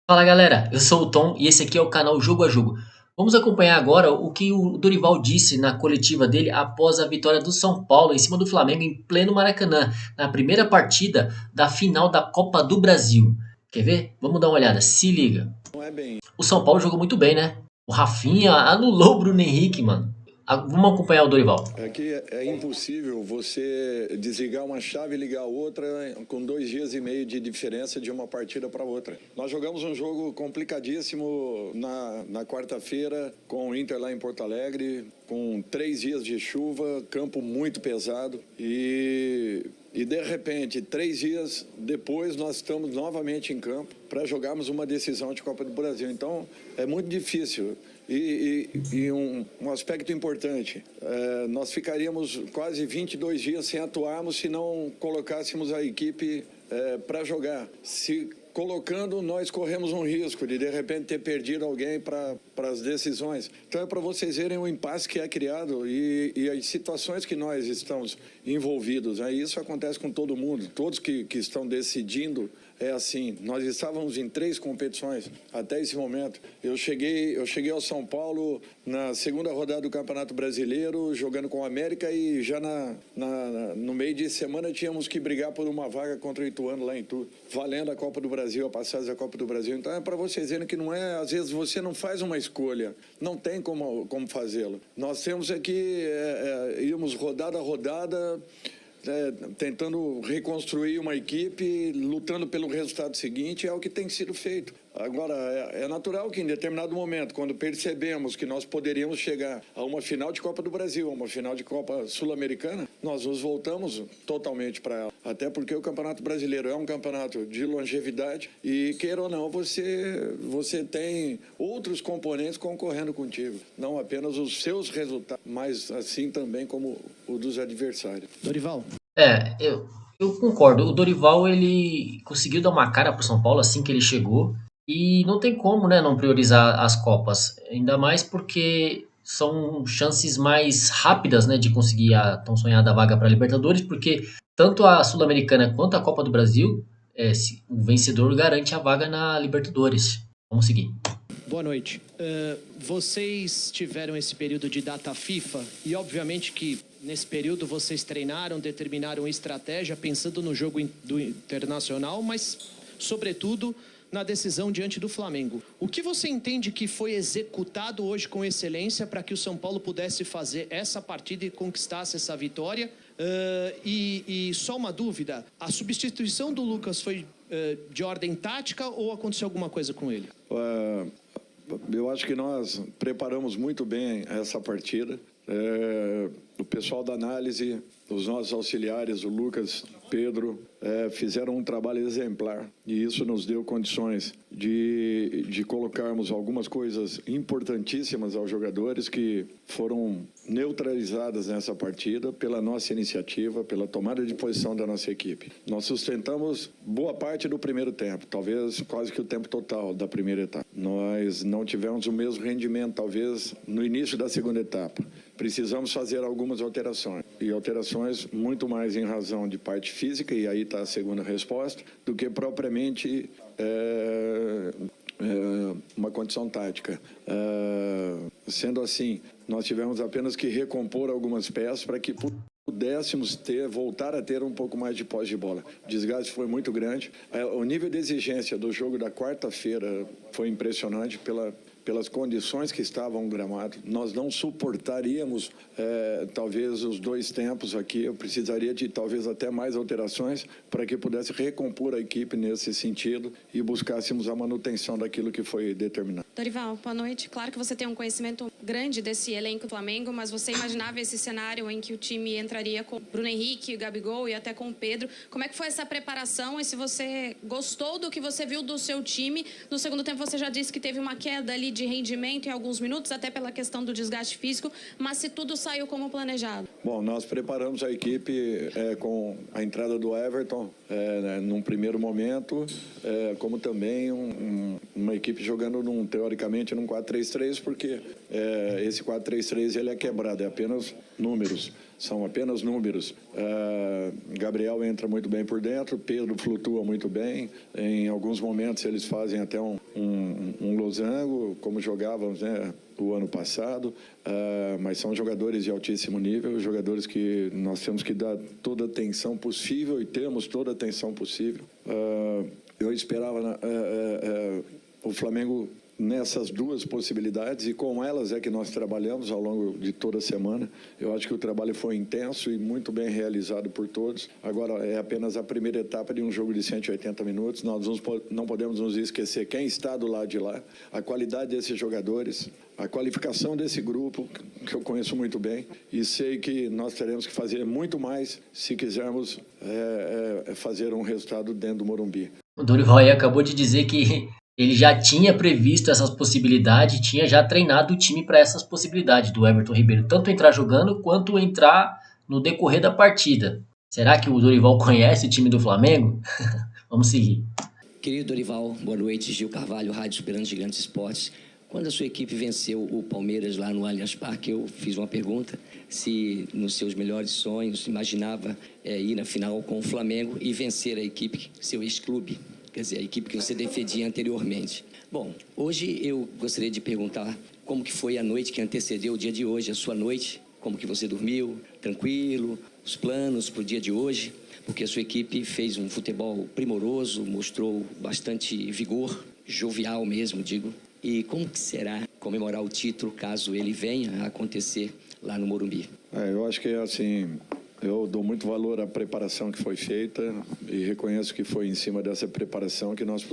Fala galera, eu sou o Tom e esse aqui é o canal Jogo a Jogo. Vamos acompanhar agora o que o Dorival disse na coletiva dele após a vitória do São Paulo em cima do Flamengo em pleno Maracanã, na primeira partida da final da Copa do Brasil. Quer ver? Vamos dar uma olhada, se liga. Não é bem. O São Paulo jogou muito bem, né? O Rafinha anulou o Bruno Henrique, mano. Vamos acompanhar o Dorival. É que é impossível você desligar uma chave e ligar outra com 2 dias e meio de diferença de uma partida para outra. Nós jogamos um jogo complicadíssimo na quarta-feira com o Inter lá em Porto Alegre, com 3 dias de chuva, campo muito pesado e de repente, 3 dias depois, nós estamos novamente em campo para jogarmos uma decisão de Copa do Brasil. Então, é muito difícil. E um aspecto importante, nós ficaríamos quase 22 dias sem atuarmos se não colocássemos a equipe para jogar. Se colocando, nós corremos um risco de repente ter perdido alguém para as decisões. Então é para vocês verem o impasse que é criado e as situações que nós estamos envolvidos. Isso acontece com todo mundo, todos que estão decidindo. É assim, nós estávamos em 3 competições até esse momento. Eu cheguei ao São Paulo na segunda rodada do Campeonato Brasileiro, jogando com o América, e já no meio de semana tínhamos que brigar por uma vaga contra o Ituano lá em Itu, valendo a Copa do Brasil, a passagem da Copa do Brasil. Então é para vocês verem que não é, às vezes você não faz uma escolha, não tem como fazê-lo. Nós temos aqui, irmos rodada a rodada, tentando reconstruir uma equipe, lutando pelo resultado seguinte, é o que tem sido feito. Agora, é natural que em determinado momento, quando percebemos que nós poderíamos chegar a uma final de Copa do Brasil, a uma final de Copa Sul-Americana, nós nos voltamos totalmente para ela. Até porque o Campeonato Brasileiro é um campeonato de longevidade e, queira ou não, você tem outros componentes concorrendo contigo. Não apenas os seus resultados, mas assim também como o dos adversários. Dorival. Eu concordo. O Dorival ele conseguiu dar uma cara pro São Paulo assim que ele chegou. E não tem como, né, não priorizar as Copas. Ainda mais porque são chances mais rápidas, né, de conseguir a tão sonhada vaga para a Libertadores, porque tanto a Sul-Americana quanto a Copa do Brasil, o vencedor garante a vaga na Libertadores. Vamos seguir. Boa noite. Vocês tiveram esse período de data FIFA e obviamente que nesse período vocês treinaram, determinaram estratégia pensando no jogo do Internacional, mas sobretudo na decisão diante do Flamengo. O que você entende que foi executado hoje com excelência para que o São Paulo pudesse fazer essa partida e conquistasse essa vitória? E só uma dúvida, a substituição do Lucas foi de ordem tática ou aconteceu alguma coisa com ele? Eu acho que nós preparamos muito bem essa partida. O pessoal da análise, os nossos auxiliares, o Lucas, Pedro, fizeram um trabalho exemplar e isso nos deu condições de colocarmos algumas coisas importantíssimas aos jogadores que foram neutralizadas nessa partida pela nossa iniciativa, pela tomada de posição da nossa equipe. Nós sustentamos boa parte do primeiro tempo, talvez quase que o tempo total da primeira etapa. Nós não tivemos o mesmo rendimento, talvez, no início da segunda etapa. Precisamos fazer algumas alterações, e alterações muito mais em razão de parte física, e aí está a segunda resposta, do que propriamente uma condição tática. Sendo assim, nós tivemos apenas que recompor algumas peças para que pudéssemos voltar a ter um pouco mais de posse de bola. O desgaste foi muito grande. O nível de exigência do jogo da quarta-feira foi impressionante pelas condições que estavam no gramado. Nós não suportaríamos talvez os 2 tempos aqui. Eu precisaria de talvez até mais alterações para que pudesse recompor a equipe nesse sentido e buscássemos a manutenção daquilo que foi determinado. Dorival, boa noite. Claro que você tem um conhecimento grande desse elenco do Flamengo, mas você imaginava esse cenário em que o time entraria com Bruno Henrique, Gabigol e até com o Pedro. Como é que foi essa preparação e se você gostou do que você viu do seu time? No segundo tempo você já disse que teve uma queda ali de rendimento em alguns minutos, até pela questão do desgaste físico, mas se tudo saiu como planejado? Bom, nós preparamos a equipe com a entrada do Everton num primeiro momento, como também uma equipe jogando teoricamente num 4-3-3, porque esse 4-3-3 ele é quebrado, é apenas números. são apenas números. Gabriel entra muito bem por dentro, Pedro flutua muito bem, em alguns momentos eles fazem até um losango, como jogávamos, né, o ano passado, mas são jogadores de altíssimo nível, jogadores que nós temos que dar toda a atenção possível e temos toda a atenção possível. Eu esperava o Flamengo nessas duas possibilidades e com elas é que nós trabalhamos ao longo de toda a semana. Eu acho que o trabalho foi intenso e muito bem realizado por todos. Agora é apenas a primeira etapa de um jogo de 180 minutos. Nós não podemos nos esquecer quem está do lado de lá, a qualidade desses jogadores, a qualificação desse grupo, que eu conheço muito bem, e sei que nós teremos que fazer muito mais se quisermos fazer um resultado dentro do Morumbi. O Dorival aí acabou de dizer que ele já tinha previsto essas possibilidades, tinha já treinado o time para essas possibilidades do Everton Ribeiro, tanto entrar jogando quanto entrar no decorrer da partida. Será que o Dorival conhece o time do Flamengo? Vamos seguir. Querido Dorival, boa noite. Gil Carvalho, Rádio Superando Gigantes Esportes. Quando a sua equipe venceu o Palmeiras lá no Allianz Parque, eu fiz uma pergunta se nos seus melhores sonhos imaginava ir na final com o Flamengo e vencer a equipe, seu ex-clube. Quer dizer, a equipe que você defendia anteriormente. Bom, hoje eu gostaria de perguntar como que foi a noite que antecedeu o dia de hoje, a sua noite, como que você dormiu, tranquilo, os planos para o dia de hoje, porque a sua equipe fez um futebol primoroso, mostrou bastante vigor, jovial mesmo, digo. E como que será comemorar o título caso ele venha a acontecer lá no Morumbi? Eu acho que assim, eu dou muito valor à preparação que foi feita e reconheço que foi em cima dessa preparação que nós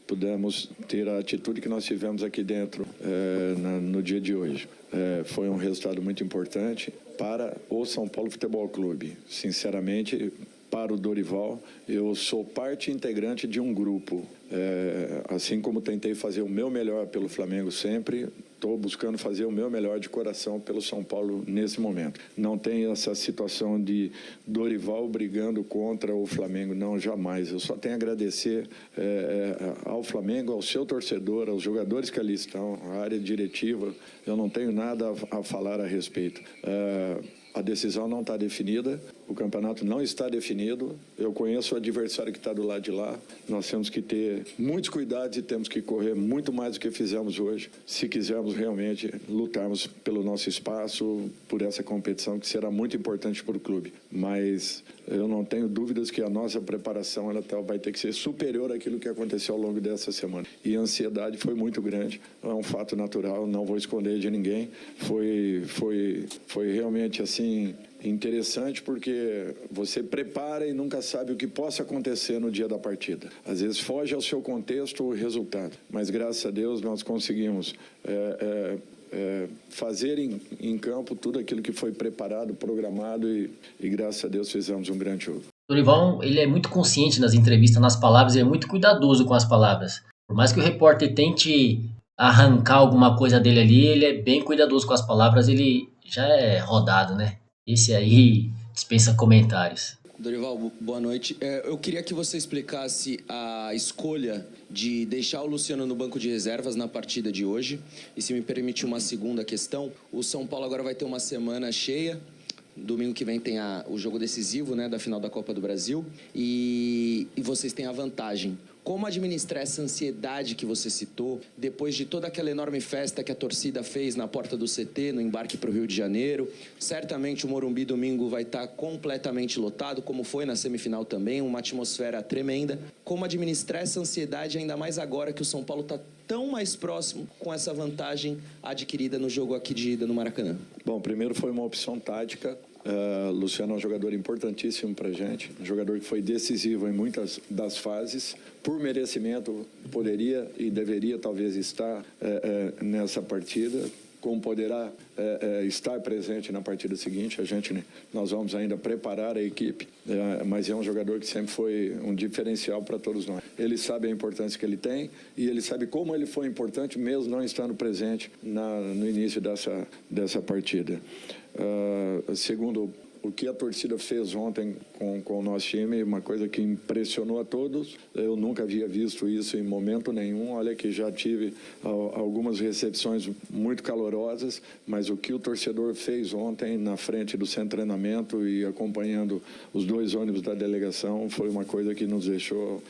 pudemos ter a atitude que nós tivemos aqui dentro no dia de hoje. Foi um resultado muito importante para o São Paulo Futebol Clube. Sinceramente, para o Dorival, eu sou parte integrante de um grupo. Assim como tentei fazer o meu melhor pelo Flamengo sempre, estou buscando fazer o meu melhor de coração pelo São Paulo nesse momento. Não tem essa situação de Dorival brigando contra o Flamengo, não, jamais. Eu só tenho a agradecer ao Flamengo, ao seu torcedor, aos jogadores que ali estão, à área diretiva. Eu não tenho nada a falar a respeito. A decisão não está definida, o campeonato não está definido. Eu conheço o adversário que está do lado de lá. Nós temos que ter muitos cuidados e temos que correr muito mais do que fizemos hoje, se quisermos realmente lutarmos pelo nosso espaço, por essa competição que será muito importante para o clube. Mas eu não tenho dúvidas que a nossa preparação vai ter que ser superior àquilo que aconteceu ao longo dessa semana. E a ansiedade foi muito grande, é um fato natural, não vou esconder de ninguém. Foi realmente assim interessante porque você prepara e nunca sabe o que possa acontecer no dia da partida. Às vezes foge ao seu contexto o resultado, mas graças a Deus nós conseguimos fazer em campo tudo aquilo que foi preparado, programado e graças a Deus fizemos um grande jogo. O Dorival, ele é muito consciente nas entrevistas, nas palavras, ele é muito cuidadoso com as palavras. Por mais que o repórter tente arrancar alguma coisa dele ali, ele é bem cuidadoso com as palavras, ele já é rodado, né? Esse aí dispensa comentários. Dorival, boa noite. Eu queria que você explicasse a escolha de deixar o Luciano no banco de reservas na partida de hoje. E se me permite uma segunda questão, o São Paulo agora vai ter uma semana cheia. Domingo que vem tem o jogo decisivo, né, da final da Copa do Brasil. E vocês têm a vantagem. Como administrar essa ansiedade que você citou, depois de toda aquela enorme festa que a torcida fez na porta do CT, no embarque para o Rio de Janeiro? Certamente o Morumbi domingo vai estar completamente lotado, como foi na semifinal também, uma atmosfera tremenda. Como administrar essa ansiedade, ainda mais agora que o São Paulo está tão mais próximo com essa vantagem adquirida no jogo aqui de ida no Maracanã? Bom, primeiro foi uma opção tática. Luciano é um jogador importantíssimo para a gente, um jogador que foi decisivo em muitas das fases, por merecimento poderia e deveria talvez estar nessa partida, como poderá estar presente na partida seguinte. Nós vamos ainda preparar a equipe, mas é um jogador que sempre foi um diferencial para todos nós. Ele sabe a importância que ele tem e ele sabe como ele foi importante mesmo não estando presente no início dessa partida. Segundo O que a torcida fez ontem com o nosso time, uma coisa que impressionou a todos. Eu nunca havia visto isso em momento nenhum. Olha que já tive algumas recepções muito calorosas, mas o que o torcedor fez ontem na frente do centro de treinamento e acompanhando os 2 ônibus da delegação foi uma coisa que nos deixou...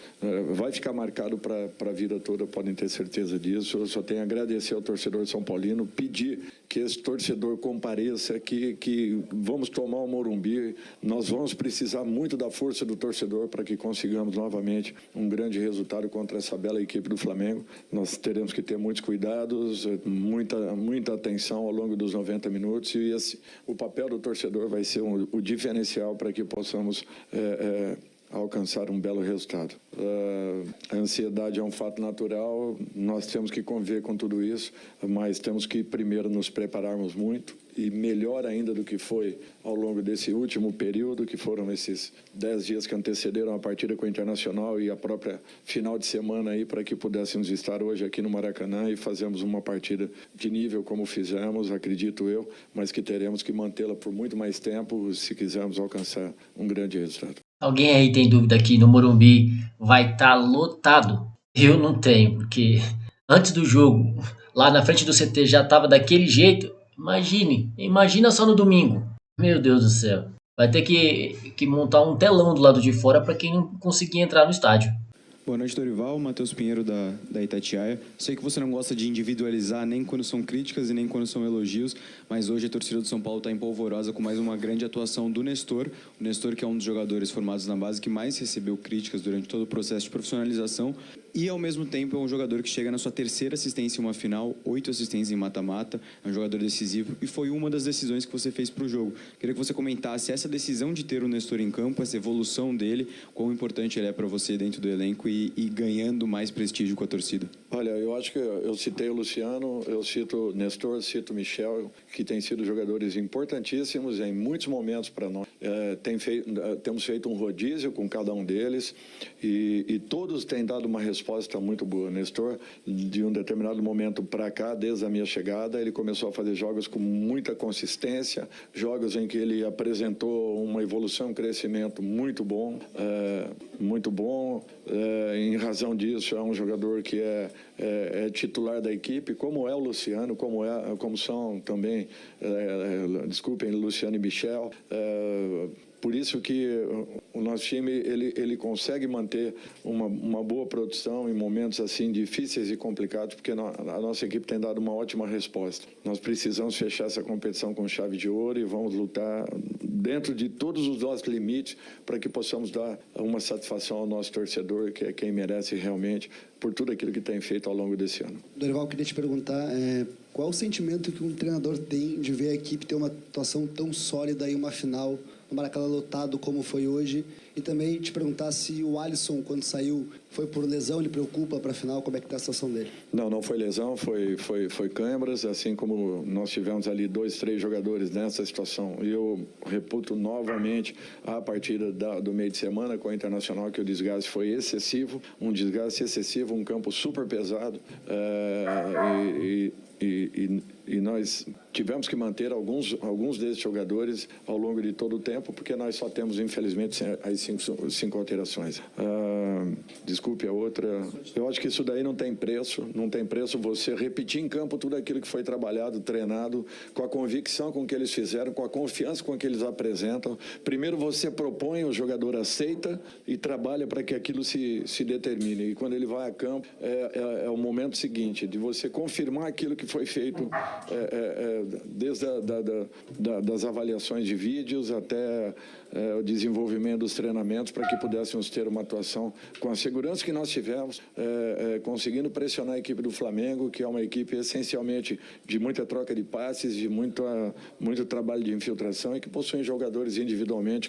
vai ficar marcado para a vida toda, podem ter certeza disso. Eu só tenho a agradecer ao torcedor São Paulino, pedir que esse torcedor compareça, que vamos tomar o Morumbi. Nós vamos precisar muito da força do torcedor para que consigamos novamente um grande resultado contra essa bela equipe do Flamengo. Nós teremos que ter muitos cuidados, muita atenção ao longo dos 90 minutos e o papel do torcedor vai ser o diferencial para que possamos alcançar um belo resultado. A ansiedade é um fato natural, nós temos que conviver com tudo isso, mas temos que primeiro nos prepararmos muito e melhor ainda do que foi ao longo desse último período, que foram esses 10 dias que antecederam a partida com o Internacional e a própria final de semana aí para que pudéssemos estar hoje aqui no Maracanã e fazermos uma partida de nível como fizemos, acredito eu, mas que teremos que mantê-la por muito mais tempo se quisermos alcançar um grande resultado. Alguém aí tem dúvida que no Morumbi vai estar lotado? Eu não tenho, porque antes do jogo, lá na frente do CT já estava daquele jeito. Imagina só no domingo. Meu Deus do céu. Vai ter que montar um telão do lado de fora para quem não conseguir entrar no estádio. Boa noite, Dorival. Matheus Pinheiro, da Itatiaia. Sei que você não gosta de individualizar nem quando são críticas e nem quando são elogios, mas hoje a torcida do São Paulo está empolvorosa com mais uma grande atuação do Nestor. O Nestor, que é um dos jogadores formados na base que mais recebeu críticas durante todo o processo de profissionalização e, ao mesmo tempo, é um jogador que chega na sua 3ª assistência em uma final, 8 assistências em mata-mata, é um jogador decisivo e foi uma das decisões que você fez para o jogo. Queria que você comentasse essa decisão de ter o Nestor em campo, essa evolução dele, quão importante ele é para você dentro do elenco e ganhando mais prestígio com a torcida. Olha, eu acho que eu citei o Luciano, eu cito o Nestor, cito o Michel, que têm sido jogadores importantíssimos em muitos momentos para nós. Temos feito um rodízio com cada um deles e todos têm dado uma resposta muito boa. Nestor, de um determinado momento para cá, desde a minha chegada, ele começou a fazer jogos com muita consistência, jogos em que ele apresentou uma evolução, um crescimento muito bom, em razão disso, é um jogador que é titular da equipe, como é o Luciano, como são também, Luciano e Michel. Por isso que o nosso time ele consegue manter uma boa produção em momentos assim difíceis e complicados, porque a nossa equipe tem dado uma ótima resposta. Nós precisamos fechar essa competição com chave de ouro e vamos lutar dentro de todos os nossos limites para que possamos dar uma satisfação ao nosso torcedor, que é quem merece realmente por tudo aquilo que tem feito ao longo desse ano. Dorival, queria te perguntar qual o sentimento que um treinador tem de ver a equipe ter uma atuação tão sólida em uma final, no Maracanã lotado como foi hoje, e também te perguntar se o Alisson, quando saiu, foi por lesão, ele preocupa para a final, como é que está a situação dele? Não foi lesão, foi câimbras, assim como nós tivemos ali 2, 3 jogadores nessa situação. E eu reputo novamente a partida do meio de semana com a Internacional, que o desgaste foi excessivo, um campo super pesado, e nós tivemos que manter alguns desses jogadores ao longo de todo o tempo, porque nós só temos, infelizmente, as 5 alterações. Desculpe a outra. Eu acho que isso daí não tem preço você repetir em campo tudo aquilo que foi trabalhado, treinado, com a convicção com que eles fizeram, com a confiança com que eles apresentam. Primeiro você propõe, o jogador aceita e trabalha para que aquilo se determine. E quando ele vai a campo, é o momento seguinte, de você confirmar aquilo que foi feito desde das avaliações de vídeos até o desenvolvimento dos treinamentos, para que pudéssemos ter uma atuação com a segurança que nós tivemos, conseguindo pressionar a equipe do Flamengo, que é uma equipe essencialmente de muita troca de passes, de muito trabalho de infiltração e que possuem jogadores individualmente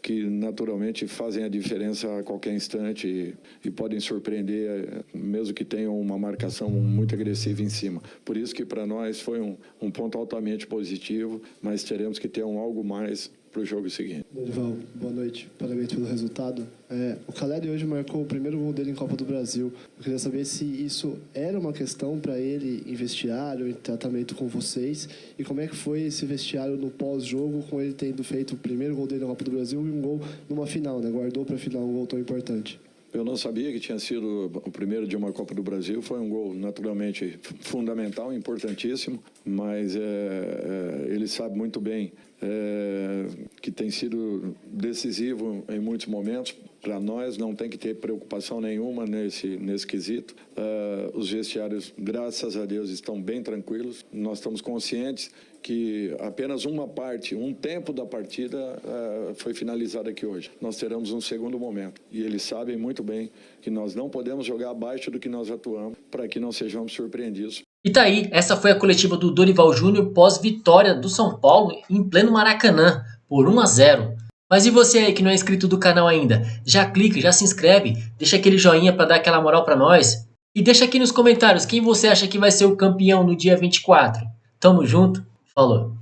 que naturalmente fazem a diferença a qualquer instante e podem surpreender, mesmo que tenham uma marcação muito agressiva em cima. Por isso que para nós foi um ponto altamente positivo, mas teremos que ter algo mais para o jogo seguinte. Dorival, boa noite. Parabéns pelo resultado. O Caleri hoje marcou o primeiro gol dele em Copa do Brasil. Eu queria saber se isso era uma questão para ele em vestiário, em tratamento com vocês, e como é que foi esse vestiário no pós-jogo, com ele tendo feito o primeiro gol dele na Copa do Brasil e um gol numa final, né? Guardou para a final um gol tão importante. Eu não sabia que tinha sido o primeiro de uma Copa do Brasil. Foi um gol naturalmente fundamental, importantíssimo, mas ele sabe muito bem que tem sido decisivo em muitos momentos. Para nós não tem que ter preocupação nenhuma nesse quesito. Os vestiários, graças a Deus, estão bem tranquilos. Nós estamos conscientes que apenas uma parte, um tempo da partida foi finalizado aqui hoje. Nós teremos um segundo momento. E eles sabem muito bem que nós não podemos jogar abaixo do que nós atuamos para que não sejamos surpreendidos. E tá aí, essa foi a coletiva do Dorival Júnior pós-vitória do São Paulo em pleno Maracanã, por 1-0. Mas e você aí que não é inscrito do canal ainda? Já clica, já se inscreve, deixa aquele joinha para dar aquela moral para nós. E deixa aqui nos comentários quem você acha que vai ser o campeão no dia 24. Tamo junto, falou!